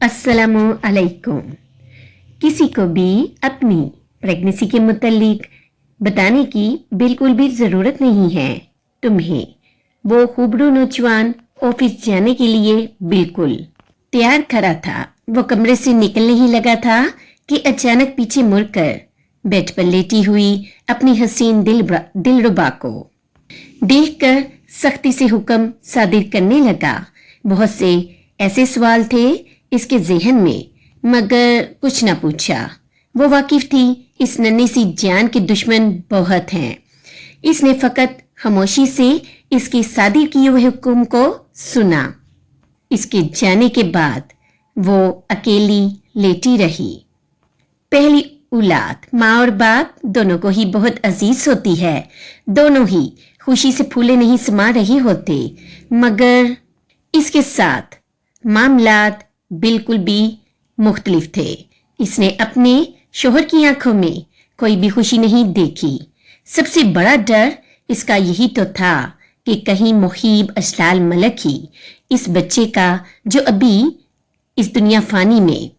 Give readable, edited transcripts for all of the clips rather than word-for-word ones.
अस्सलामु अलैकुम। किसी को भी अपनी प्रेगनेंसी के मुतालिक बताने की बिल्कुल भी ज़रूरत नहीं है तुम्हें। वो खूबरू नौजवान ऑफिस जाने के लिए बिल्कुल तैयार खड़ा था। वो कमरे से निकलने ही लगा था कि अचानक पीछे मुड़कर बेड पर लेटी हुई अपनी हसीन दिलरुबा को देखकर सख्ती से हुक्म सादिर करने लगा। बहुत से ऐसे सवाल थे इसके ज़हन में, मगर कुछ न पूछा। वो वाकिफ थी इस नन्ही सी जान के दुश्मन बहुत हैं। इसने फकत खामोशी से इसके सादिर किए हुए हुक्म को सुना। इसके जाने के बाद वो अकेली लेटी रही। पहली औलाद माँ और बाप दोनों को ही बहुत अजीज होती है। दोनों ही खुशी से फूले नहीं समा रहे होते, मगर इसके साथ मामलात बिल्कुल भी मुख्तलिफ थे। इसने अपने शोहर की आंखों में कोई भी खुशी नहीं देखी। सबसे बड़ा डर इसका यही तो था कि कहीं मुहीब अशलाल मलक ही इस बच्चे का, जो अभी इस दुनिया फानी में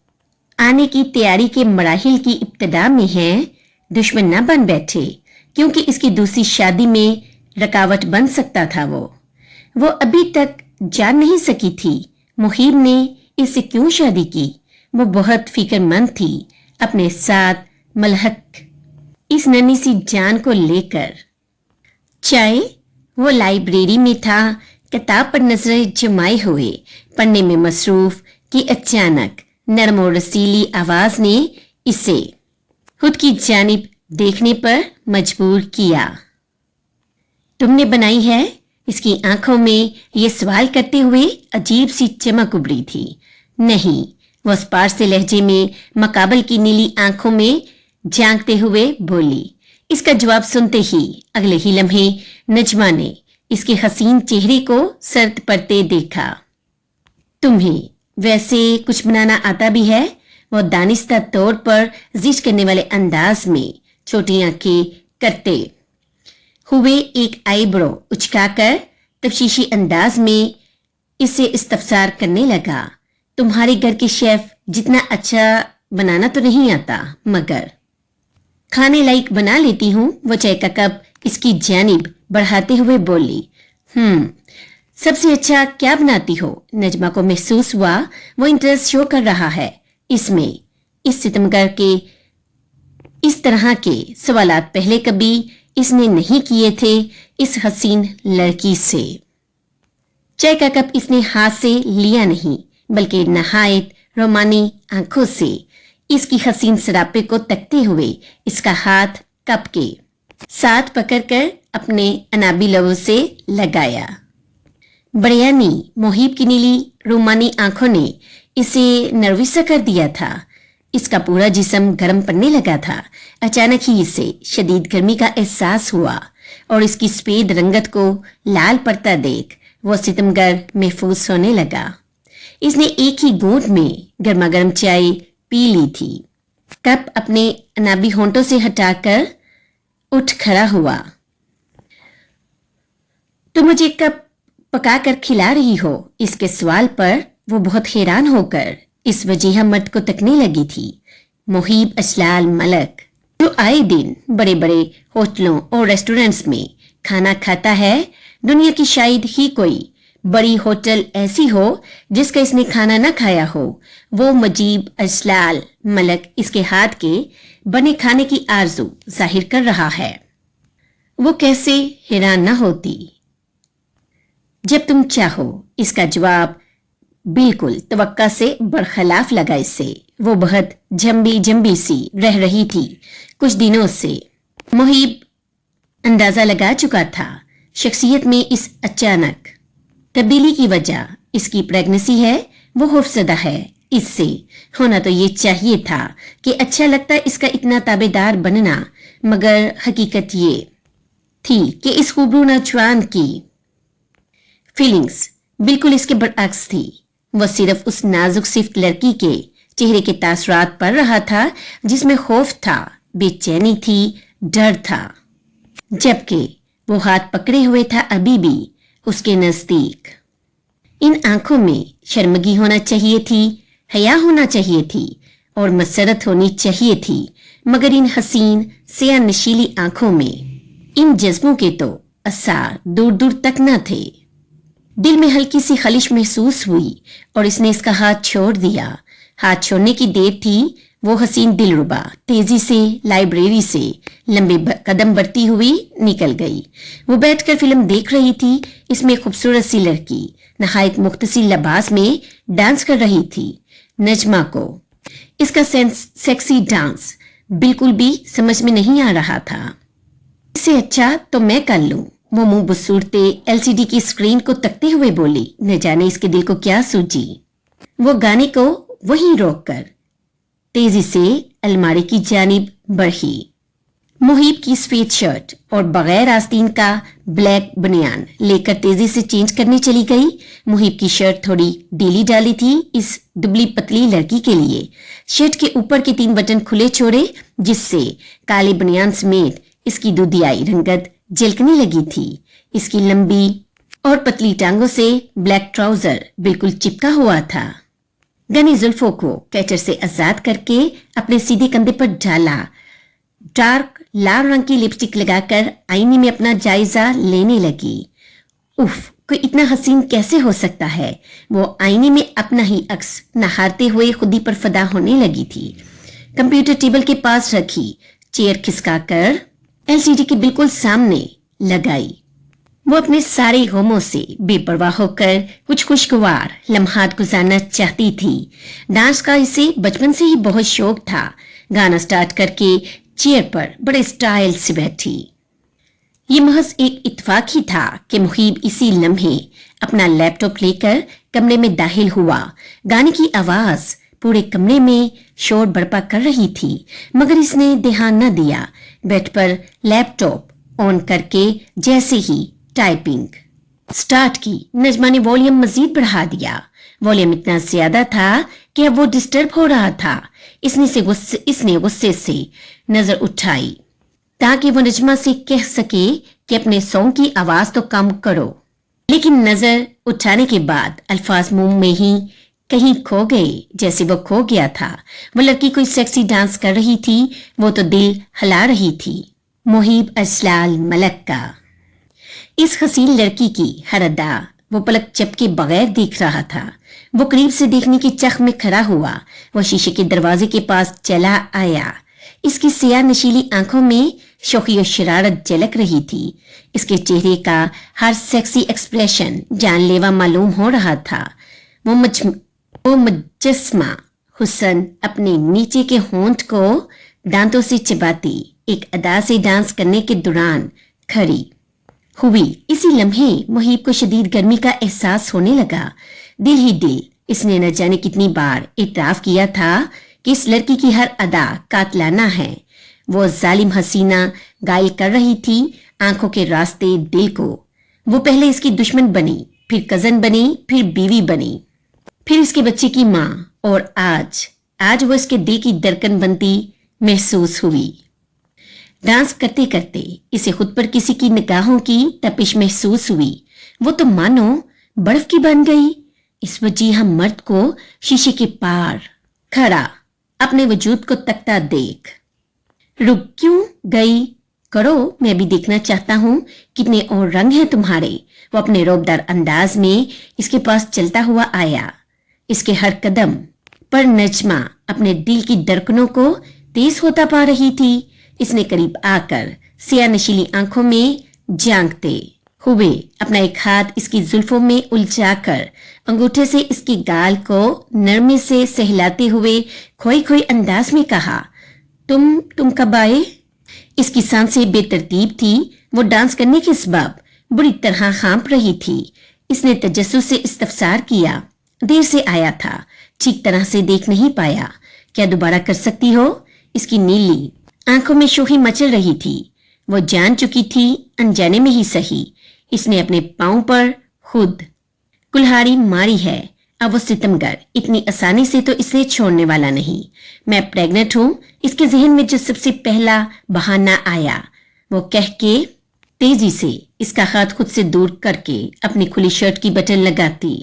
आने की तैयारी के मराहिल की इब्तिदा में है, दुश्मन न बन बैठे, क्योंकि इसकी दूसरी शादी में रुकावट बन सकता था। वो अभी तक जान नहीं सकी थी मुहीब ने इससे क्यों शादी की। वो बहुत फिक्रमंद थी अपने साथ मलहक इस नन्ही सी जान को लेकर। चाहे वो लाइब्रेरी में था, किताब पर नजरें जमाए हुए पढ़ने में मसरूफ, कि अचानक नरम और रसीली आवाज ने इसे खुद की जानिब देखने पर मजबूर किया। तुमने बनाई है? इसकी आंखों में ये सवाल करते हुए अजीब सी चमक उभरी थी। नहीं, वो स्पार से लहजे में मकाबल की नीली आंखों में झांकते हुए बोली। इसका जवाब सुनते ही अगले ही लम्हे नजमा ने इसके हसीन चेहरे को सर्द पड़ते देखा। तुम्हें वैसे कुछ बनाना आता भी है? वो दानिस्ता तौर पर जिज करने वाले अंदाज में छोटी आंखें करते हुए एक आईब्रो उचकाकर तफशीशी अंदाज में इसे इस्तफसार करने लगा। तुम्हारे घर के शेफ जितना अच्छा बनाना तो नहीं आता, मगर खाने लायक बना लेती हूँ। वो चाय का कप इसकी जानिब बढ़ाते हुए बोली। सबसे अच्छा क्या बनाती हो? नजमा को महसूस हुआ वो इंटरेस्ट शो कर रहा है इसमें। इस सितमगर के इस तरह के सवालात पहले कभी इसने नहीं किए थे इस हसीन लड़की से। चाय का कप इसने हाथ से लिया नहीं, बल्कि नहायत रोमानी आंखों से इसकी हसीन सरापे को तकते हुए इसका हाथ कप के साथ पकड़कर अपने अनाबी लबों से लगाया। बड़ियानी मुहीब की नीली रोमानी आंखों ने इसे नर्वस सा कर दिया था। इसका पूरा जिस्म गर्म पड़ने लगा था। अचानक ही इसे शदीद गर्मी का एहसास हुआ और इसकी सफेद रंगत को लाल पड़ता देख वो सितमगर महफूज होने लगा। इसने एक ही घूंट में गर्मा गर्म चाय पी ली थी। कप अपने अनाबी होंठों से हटाकर उठ खड़ा हुआ। तुम मुझे कप पकाकर खिला रही हो? इसके सवाल पर वो बहुत हैरान होकर इस वजीहा मर्द को तकने लगी थी। मुहीब अशलाल मलक, जो आए दिन बड़े बड़े होटलों और रेस्टोरेंट्स में खाना खाता है, दुनिया की शायद ही कोई बड़ी होटल ऐसी हो जिसका इसने खाना न खाया हो। वो मुजीब अशलाल मलक इसके हाथ के बने खाने की आरजू जाहिर कर रहा है। वो कैसे हैरान न होती? जब तुम चाहो। इसका जवाब बिल्कुल तवक्का से बरखलाफ लगा इससे। वो बहुत जंबी सी रह रही थी कुछ दिनों से। मुहीब अंदाजा लगा चुका था शख्सियत में इस अचानक तब्दीली की वजह इसकी प्रेगनेंसी है। वो खौफजदा है इससे। होना तो ये चाहिए था कि अच्छा लगता इसका इतना ताबेदार बनना, मगर हकीकत ये थी कि इस खूबरू नौजवान की फीलिंग्स बिल्कुल इसके बरअक्स थी। वो सिर्फ उस नाजुक सिफ्त लड़की के चेहरे के तासरात पढ़ रहा था जिसमें खौफ था, बेचैनी थी, डर था, जबकि वो हाथ पकड़े हुए था अभी भी उसके नजदीक। इन आंखों में शर्मगी होना चाहिए थी, हया होना चाहिए थी और मसरत होनी चाहिए थी, मगर इन हसीन सिया नशीली आंखों में इन जज्बों के तो असार दूर दूर तक न थे। दिल में हल्की सी खलिश महसूस हुई और इसने इसका हाथ छोड़ दिया। हाथ छोड़ने की देर थी, वो हसीन दिलरुबा तेजी से लाइब्रेरी से लंबे कदम बढ़ती हुई निकल गई। वो बैठकर फिल्म देख रही थी। इसमें खूबसूरत सी लड़की नहायत मुख्तसिर लिबास में डांस कर रही थी। नजमा को इसका सेक्सी डांस बिल्कुल भी समझ में नहीं आ रहा था। इससे अच्छा तो मैं कर लूं, वो मुंह बुसूरते एलसीडी की स्क्रीन को तकते हुए बोली। न जाने इसके दिल को क्या सूझी। वो गाने को वहीं रोककर तेजी से अलमारी की जानिब बढ़ी। मुहीब की सफेद शर्ट और बगैर आस्तीन का ब्लैक बनियान लेकर तेजी से चेंज करने चली गई। मुहीब की शर्ट थोड़ी ढीली डाली थी इस दुबली पतली लड़की के लिए। शर्ट के ऊपर के 3 बटन खुले छोड़े, जिससे काले बनियान समेत इसकी दूधियाई रंगत झलकने लगी थी। इसकी लंबी और पतली टांगों से ब्लैक ट्राउजर बिल्कुल चिपका हुआ था। घनी जुल्फों को कैचर से आजाद करके अपने सीधे कंधे पर डाला। डार्क लाल रंग की लिपस्टिक लगाकर आईने में अपना जायजा लेने लगी। उफ, कोई इतना हसीन कैसे हो सकता है। वो आईने में अपना ही अक्स नहारते हुए खुद ही पर फदा होने लगी थी। कंप्यूटर टेबल के पास रखी चेयर खिसकाकर एलसीडी के बिल्कुल सामने लगाई। वो अपने सारे गमों से बेपरवाह होकर कुछ खुशगवार लम्हात गुजारना चाहती थी। डांस का इसे बचपन से ही बहुत शौक था। गाना स्टार्ट करके चेयर पर बड़े स्टाइल से बैठी। ये महज एक इत्तेफाक ही था कि मुहीब इसी लम्हे अपना लैपटॉप लेकर कमरे में दाखिल हुआ। गाने की आवाज पूरे कमरे में शोर बर्पा कर रही थी, मगर इसने ध्यान न दिया। बेड पर लैपटॉप ऑन करके जैसे ही टाइपिंग स्टार्ट की, नजमा ने वॉल्यूम मजीद बढ़ा दिया। वॉल्यूम इतना ज्यादा था कि अब वो डिस्टर्ब हो रहा था। इसने गुस्से से नजर उठाई ताकि वो नजमा से कह सके कि अपने सॉन्ग की आवाज तो कम करो, लेकिन नजर उठाने के बाद अल्फाज मुंह में ही कहीं खो गए, जैसे वो खो गया था। वो लड़की कोई सेक्सी डांस कर रही थी, वो तो दिल हिला रही थी। मुहीब असलाल मलक का इस हसीन लड़की की हर अदा वो पलक झपके बगैर देख रहा था। वो करीब से देखने की चख में खड़ा हुआ। वो शीशे के दरवाजे के पास चला आया। इसकी सियाह नशीली आंखों में शौकी और शरारत झलक रही थी। इसके चेहरे का हर सेक्सी एक्सप्रेशन जानलेवा मालूम हो रहा था। वो मुजस्मा हुसन अपने नीचे के होंठ को दांतों से चिबाती एक अदा से डांस करने के दौरान खड़ी हुई। इसी लम्हे मुहीब को शदीद गर्मी का एहसास होने लगा। दिल ही दिल इसने न जाने कितनी बार इतराफ किया था कि इस लड़की की हर अदा कातलाना है। वो जालिम हसीना घायल कर रही थी आंखों के रास्ते दिल को। वो पहले इसकी दुश्मन बनी, फिर कजन बनी, फिर बीवी बनी, फिर इसके बच्चे की माँ, और आज वो इसके दिल की धड़कन बनती महसूस हुई। डांस करते करते इसे खुद पर किसी की निगाहों की तपिश महसूस हुई। वो तो मानो बर्फ की बन गई। इस वजीहा मर्द को शीशे के पार खड़ा अपने वजूद को तकता देख रुक क्यों गई? करो, मैं भी देखना चाहता हूँ कितने और रंग हैं तुम्हारे। वो अपने रौबदार अंदाज में इसके पास चलता हुआ आया। इसके हर कदम पर नजमा अपने दिल की धड़कनों को तेज होता पा रही थी। इसने करीब आकर सिया नशीली आंखों में झांकते हुए अपना एक हाथ इसकी जुल्फों में उलझाकर अंगूठे से इसकी गाल को नरमी से सहलाते हुए खोई खोई अंदाज में कहा, तुम कब आए? इसकी सांसें बेतरतीब थी। वो डांस करने के सबब बुरी तरह कांप रही थी। इसने तजस्सुस से इस्तफसार किया, देर से आया था, ठीक तरह से देख नहीं पाया, क्या दोबारा कर सकती हो? इसकी नीली आंखों में शोही मचल रही थी। वो जान चुकी थी, अनजाने में ही सही, इसने अपने पांव पर खुद कुल्हाड़ी मारी है। अब वो सितमगर इतनी आसानी से तो इसे छोड़ने वाला नहीं। मैं प्रेग्नेंट हूं, इसके जहन में जो सबसे पहला बहाना आया, वो कह के तेजी से इसका हाथ खुद से दूर करके अपनी खुली शर्ट की बटन लगाती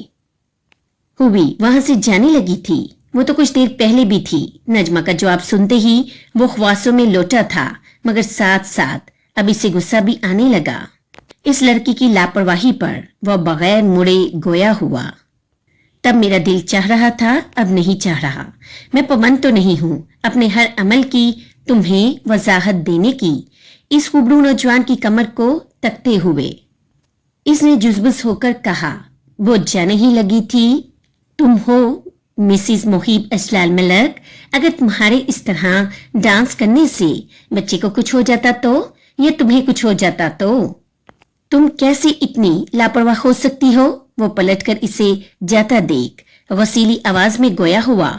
हुई वहां से जाने लगी थी। वो तो कुछ देर पहले भी थी। नजमा का जवाब सुनते ही वो ख्वासों में लौटा था, मगर साथ साथ अब इसे गुस्सा भी आने लगा। इस लड़की की लापरवाही पर वह बगैर मुड़े गोया हुआ। तब मेरा दिल चाह रहा था, अब नहीं चाह रहा। मैं पाबंद तो नहीं हूं अपने हर अमल की तुम्हें वजाहत देने की। इस खूबरू नौजवान की कमर को तकते हुए इसने जुज़बुज़ होकर कहा, वो जाने ही लगी थी तुम हो मिसिस मोहिब अजलाल मलक। अगर तुम्हारे इस तरह डांस करने से बच्चे को कुछ हो जाता तो, या तुम्हें कुछ हो जाता तो तुम कैसे इतनी लापरवाह हो सकती हो? वो पलटकर इसे जाता देख गसीली आवाज में गोया हुआ।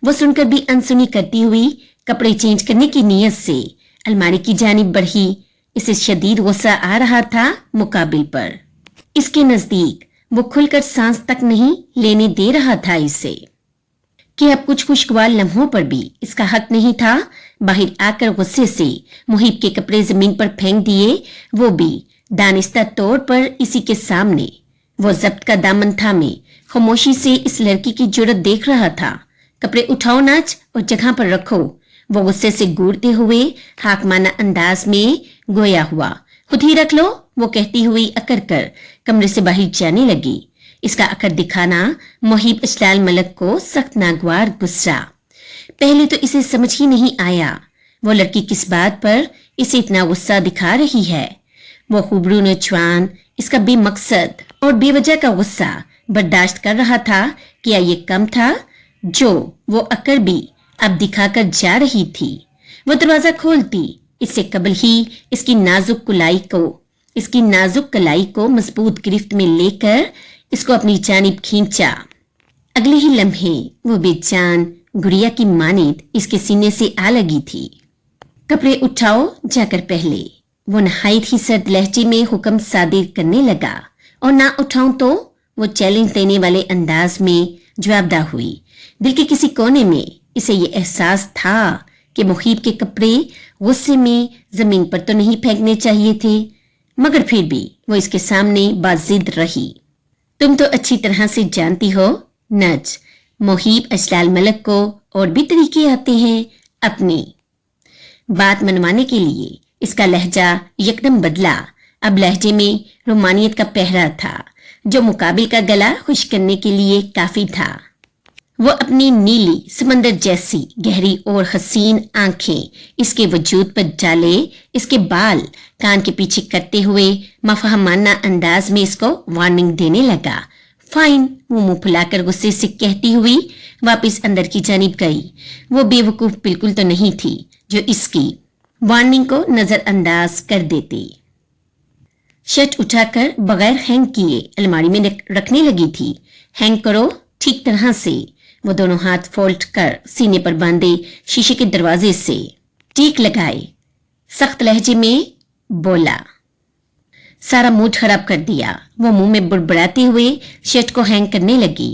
वो सुनकर भी अनसुनी करती हुई कपड़े चेंज करने की नीयत से अलमारी की जानिब बढ़ी। इसे शदीद गुस्सा आ रहा था मुकाबिल पर। इसके नजदीक वो खुलकर सांस तक नहीं लेने दे रहा था इसे, कि अब कुछ खुशगवार लम्हों पर भी इसका हक नहीं था। बाहर आकर गुस्से से मुहिब के कपड़े जमीन पर फेंक दिए, वो भी दानिस्ता तौर पर इसी के सामने। वो जब्त का दामन थामे खामोशी से इस लड़की की जुर्रत देख रहा था। कपड़े उठाओ नाच और जगह पर रखो। वो गुस्से से घूरते हुए हाकमाना अंदाज में गोया हुआ। खुद ही रख लो, वो कहती हुई अकड़ कर कमरे से बाहर जाने लगी। इसका अकड़ दिखाना मोहिब अजलाल मलक को सख्त नागवार गुस्सा। पहले तो इसे समझ ही नहीं आया वो लड़की किस बात पर इसे इतना गुस्सा दिखा रही है। वो खूबरू नौजवान इसका बेमकसद और बेवजह का गुस्सा बर्दाश्त कर रहा था। क्या ये कम था जो वो अकड़ भी अब दिखाकर जा रही थी? वो दरवाजा खोलती इससे कबल ही इसकी नाजुक कलाई को मजबूत गिरफ्त में लेकर इसको अपनी जानिब खींचा। अगले ही लम्हे वो बेजान गुड़िया की मानिद इसके सीने से आ लगी थी। कपड़े उठाओ जाकर पहले, वो नहायत ही सर्द लहजे में हुक्म सादिर करने लगा। और ना उठाऊं तो, वो चैलेंज देने वाले अंदाज में जवाबदा हुई। दिल के किसी कोने में इसे ये एहसास था कि मुहीब के कपड़े गुस्से में जमीन पर तो नहीं फेंकने चाहिए थे, मगर फिर भी वो इसके सामने बाजिद रही। तुम तो अच्छी तरह से जानती हो नज, मुहीब अजलाल मलक को और भी तरीके आते हैं अपनी बात मनवाने के लिए। इसका लहजा यकदम बदला। अब लहजे में रोमानियत का पहरा था जो मुकाबिल का गला खुश करने के लिए काफी था। वो अपनी नीली समंदर जैसी गहरी और हसीन आंखें इसके वजूद पर डाले, इसके बाल कान के पीछे करते हुए मफहमाना अंदाज में इसको वार्निंग देने लगा। फाइन, वो मुंह फुलाकर गुस्से से कहती हुई वापस अंदर की जानिब गई। वो बेवकूफ बिल्कुल तो नहीं थी जो इसकी वार्निंग को नजरअंदाज कर देती। शर्ट उठाकर बगैर हैंग किए अलमारी में रखने लगी थी। हैंग करो ठीक तरह से। वो दोनों हाथ फोल्ड कर सीने पर बांधे शीशे के दरवाजे से टीक लगाए, सख्त लहजे में बोला। सारा मूड खराब कर दिया। वो मुंह में बुड़बुड़ाते हुए शर्ट को हैंग करने लगी।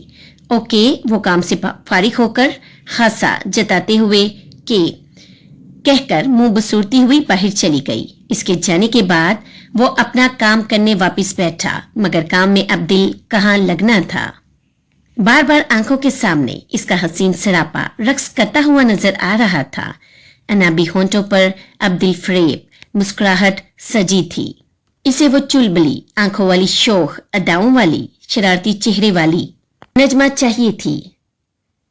ओके, वो काम से फारिग होकर खासा जताते हुए के कहकर मुंह बसूरती हुई बाहर चली गई। इसके जाने के बाद वो अपना काम करने वापस बैठा, मगर काम में अब दिल कहाँ लगना था। बार बार आंखों के सामने इसका हसीन सरापा रक्स करता हुआ नजर आ रहा था। अनाबी होंठों पर अब दिल फरेब मुस्कुराहट सजी थी। इसे वो चुलबली आंखों वाली, शोख अदाओं वाली, शरारती चेहरे वाली नजमा चाहिए थी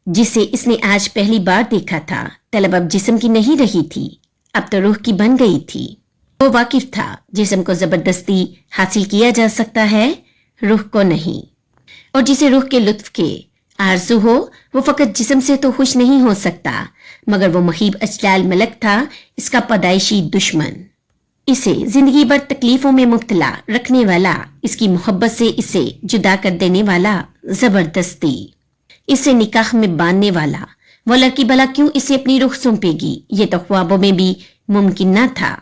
जिसे इसने आज पहली बार देखा था। तलब अब जिस्म की नहीं रही थी, अब तो रूह की बन गई थी। वो वाकिफ था जिस्म को जबरदस्ती हासिल किया जा सकता है, रूह को नहीं। और जिसे रूह के लुत्फ के आरज़ू हो वो फकत जिस्म से तो खुश नहीं हो सकता। मगर वो मुहीब अजलाल मलक था इसका पैदाइशी दुश्मन, इसे जिंदगी भर तकलीफों में मुब्तला रखने वाला, इसकी मोहब्बत से इसे जुदा कर देने वाला, जबरदस्ती इसे निकाह में बांधने वाला। वो लड़की भला क्यों इसे अपनी रुख सौंपेगी? ये तो ख्वाबों में भी मुमकिन न था।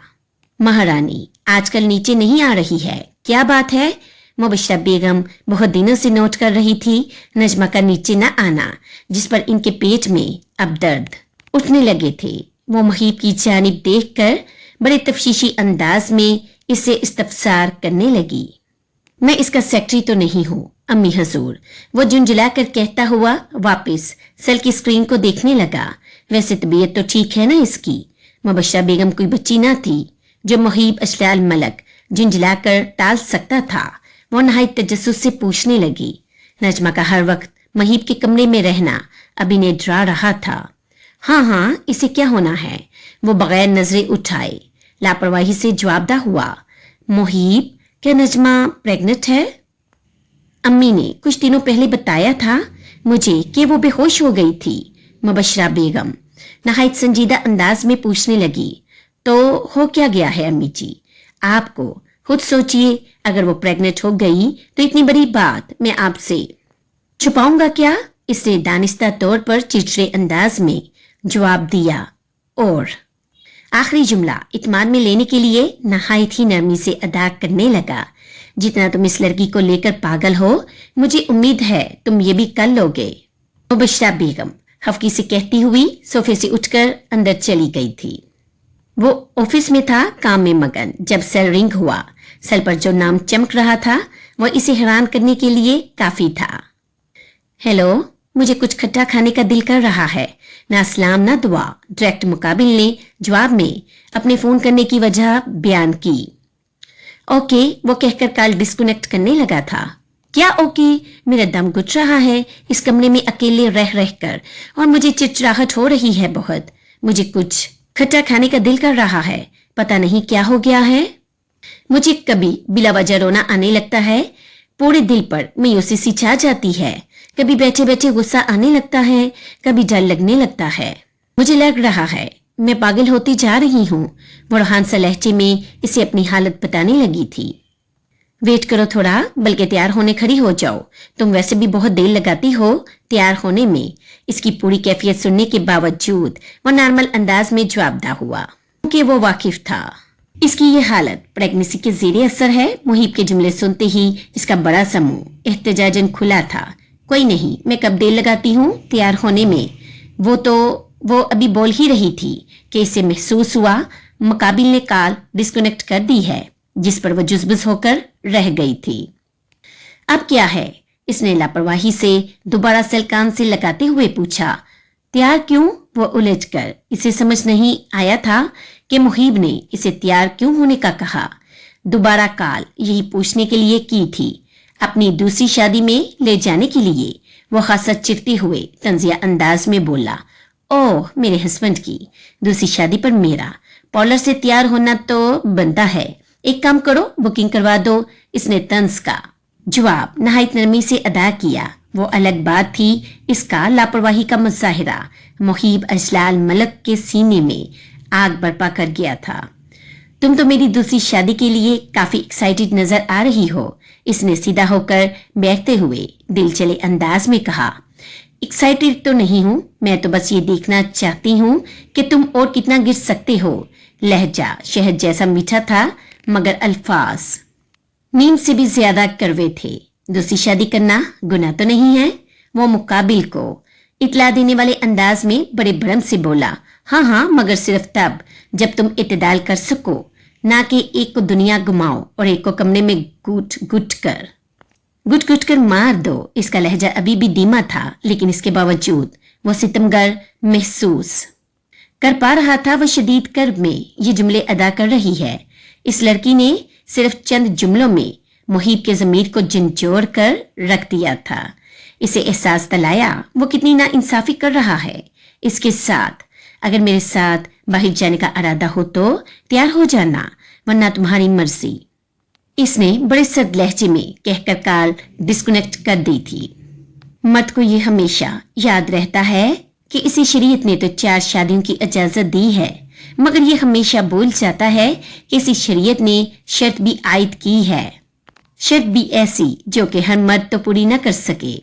महारानी आजकल नीचे नहीं आ रही है, क्या बात है? मुबशरा बेगम बहुत दिनों से नोट कर रही थी नजमा का नीचे न आना, जिस पर इनके पेट में अब दर्द उठने लगे थे। वो मुहीब की जानिब देखकर बड़े तफशीशी अंदाज में इसे इस्तफसार करने लगी। मैं इसका सेक्रेटरी तो नहीं हूँ अम्मी हजूर, वो झुंझला कर कहता हुआ वापस सेल की स्क्रीन को देखने लगा। वैसे तबीयत तो ठीक है ना इसकी? मुबशरा बेगम कोई बच्ची ना थी जो मुहीब अशलाल मलक झुंझला कर टाल सकता था। वो नहायत तजस्सुस से पूछने लगी। नजमा का हर वक्त मुहीब के कमरे में रहना अभी ने डरा रहा था। हाँ, इसे क्या होना है? वो बगैर नजरें उठाए लापरवाही से जवाबदा हुआ। मुहीब, क्या नजमा प्रेग्नेंट है? अम्मी ने कुछ दिनों पहले बताया था मुझे कि वो बेहोश हो गई थी। मुबशरा बेगम नहायत संजीदा अंदाज में पूछने लगी। तो हो क्या गया है अम्मी जी आपको? खुद सोचिए, अगर वो प्रेग्नेंट हो गई तो इतनी बड़ी बात मैं आपसे छुपाऊंगा क्या? इसने दानिस्ता तौर पर चिड़चिड़े अंदाज में जवाब दिया और आखिरी जुमला इत्मीनान में लेने के लिए नहायत ही नरमी से अदा करने लगा। जितना तुम इस लड़की को लेकर पागल हो, मुझे उम्मीद है तुम ये भी कर लोगे। मुबशरा बेगम हफ्की से कहती हुई सोफे से उठकर अंदर चली गई थी। वो ऑफिस में था काम में मगन जब सेल रिंग हुआ। सेल पर जो नाम चमक रहा था वो इसे हैरान करने के लिए काफी था। हेलो, मुझे कुछ खट्टा खाने का दिल कर रहा है। ना सलाम ना दुआ। डायरेक्ट मुकाबिल ने जवाब में अपने फोन करने की वजह बयान की। ओके, वो कहकर कॉल डिस्कनेक्ट करने लगा था। क्या ओके? मेरा दम घुट रहा है इस कमरे में अकेले रह रहकर और मुझे चिड़चिड़ाहट हो रही है बहुत। मुझे कुछ खट्टा खाने का दिल कर रहा है, पता नहीं क्या हो गया है। मुझे कभी बिला वजह रोना आने लगता है, पूरे दिल पर मायूसी सी छा जाती है। कभी बैठे बैठे गुस्सा आने लगता है, कभी डर लगने लगता है। मुझे लग रहा है मैं पागल होती जा रही हूँ। वो रूहान सा लहजे में इसे अपनी हालत बताने लगी थी। वेट करो थोड़ा, बल्कि तैयार होने खड़ी हो जाओ। तुम वैसे भी बहुत देर लगाती हो तैयार होने में। इसकी पूरी कैफियत सुनने के बावजूद वो नॉर्मल अंदाज में जवाबदा हुआ क्योंकि वो वाकिफ था इसकी ये हालत प्रेगनेंसी के जेरे असर है। मुहीब के जुमले सुनते ही इसका बड़ा समूह एहतजाजन खुला था। कोई नहीं, मैं कब देर लगाती हूँ तैयार होने में। वो अभी बोल ही रही थी कि इसे महसूस हुआ मुकाबिल ने कॉल डिस्कनेक्ट कर दी है, जिस पर वो जुज़बुज़ होकर रह गई थी। अब क्या है? इसने लापरवाही से दोबारा सेल कान से लगाते हुए पूछा। तैयार क्यों? वो उलझकर इसे समझ नहीं आया था कि मुहीब ने इसे तैयार क्यों होने का कहा। दोबारा कॉल यही पूछने के लिए की थी, अपनी दूसरी शादी में ले जाने के लिए। वो खासा चिढ़ते हुए तंजिया अंदाज में बोला, ओह मेरे हस्बैंड की दूसरी शादी पर मेरा पार्लर से तैयार होना तो बनता है। एक काम करो, बुकिंग करवा दो। इसने तंज का जवाब नहायत नरमी से अदा किया। वो अलग बात थी इसका लापरवाही का मुजाहिरा मुहीब अजलाल मलक के सीने में आग बर्पा कर गया था। तुम तो मेरी दूसरी शादी के लिए काफी एक्साइटेड नजर आ रही हो, इसने सीधा होकर बैठते हुए दिल चले अंदाज में कहा। एक्साइटेड तो नहीं हूं, मैं तो बस ये देखना चाहती हूं कि तुम और कितना गिर सकते हो। लहजा शहद जैसा मीठा था मगर अल्फाज नीम से भी ज्यादा कड़वे थे। दूसरी शादी करना गुनाह तो नहीं है? वो मुकाबिल को इतला देने वाले अंदाज में बड़े भरम से बोला। हाँ, मगर सिर्फ तब जब तुम इत्तेदाल कर सको, ना कि एक को दुनिया घुमाओ और एक को कमरे में गुट कर मार दो। इसका लहजा अभी भी धीमा था, लेकिन इसके बावजूद वो सितमगर महसूस कर पा रहा था। वो शदीद कर्ब में ये जुमले अदा कर रही है। इस लड़की ने सिर्फ चंद जुमलों में मुहीब के ज़मीर को झंझोड़ कर रख दिया था। इसे एहसास दिलाया वो कितनी नाइंसाफी कर रहा है इसके साथ। अगर मेरे साथ बाहर जाने का इरादा हो तो तैयार हो जाना, वरना तुम्हारी मर्जी। इसने बड़े सर्द लहजे में कहकर कॉल डिस्कनेक्ट कर दी थी। मर्द को ये हमेशा याद रहता है कि इसी शरीयत ने तो 4 शादियों की इजाजत दी है, मगर ये हमेशा भूल जाता है कि इसी शरीयत ने शर्त भी आयद की है। शर्त भी ऐसी जो कि हर मर्द तो पूरी न कर सके।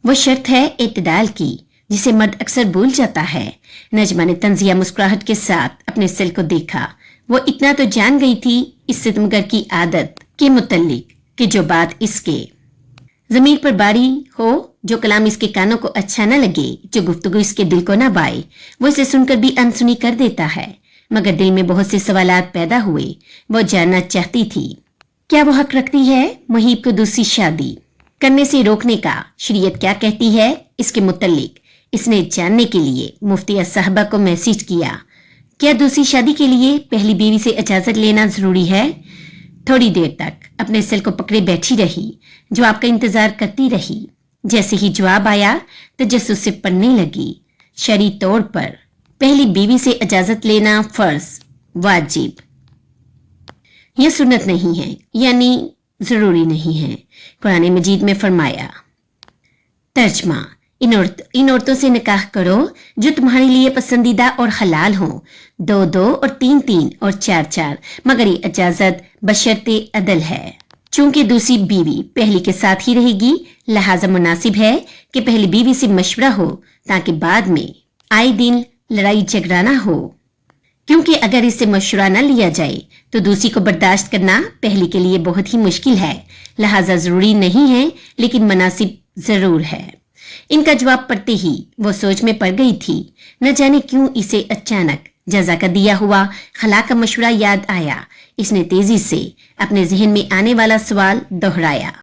वो शर्त है इत्तेदाल की, जिसे मर्द अक्सर भूल जाता है। नजमा ने तंजिया मुस्कुराहट के साथ अपने सिल को देखा। वो इतना तो जान गई थी इस सितमगर की आदत के मुतल्लिक कि जो बात इसके जमीर पर बारी हो, जो कलाम इसके कानों को अच्छा न लगे, जो गुफ्तगू इसके दिल को न बाए, वो इसे सुनकर भी अनसुनी कर देता है। मगर दिल में बहुत से सवालात पैदा हुए। वो जानना चाहती थी क्या वो हक रखती है मुहीब को दूसरी शादी करने से रोकने का? शरीयत क्या कहती है इसके मुतल्लिक? इसने जानने के लिए मुफ्तिया साहबा को मैसेज किया। क्या दूसरी शादी के लिए पहली बीवी से इजाजत लेना जरूरी है? थोड़ी देर तक अपने सिल को पकड़े बैठी रही, जवाब का इंतजार करती रही। जैसे ही जवाब आया तजस्सुस से पढ़ने लगी। शरई तौर पर पहली बीवी से इजाजत लेना फर्ज, वाजिब या सुन्नत नहीं है, यानी जरूरी नहीं है। कुरान मजीद में फरमाया, तर्जमा, इन औरतों से निकाह करो जो तुम्हारे लिए पसंदीदा और हलाल हो, 2-2 और 3-3 और 4-4, मगर ये इजाजत बशर्ते अदल है। चूंकि दूसरी बीवी पहली के साथ ही रहेगी, लिहाजा मुनासिब है कि पहली बीवी से मशवरा हो ताकि बाद में आए दिन लड़ाई झगड़ा ना हो। क्योंकि अगर इससे मशवरा न लिया जाए तो दूसरी को बर्दाश्त करना पहली के लिए बहुत ही मुश्किल है। लिहाजा जरूरी नहीं है लेकिन मुनासिब जरूर है। इनका जवाब पढ़ते ही वो सोच में पड़ गई थी। न जाने क्यों इसे अचानक जजा का दिया हुआ खला का मशवरा याद आया। इसने तेजी से अपने जहन में आने वाला सवाल दोहराया।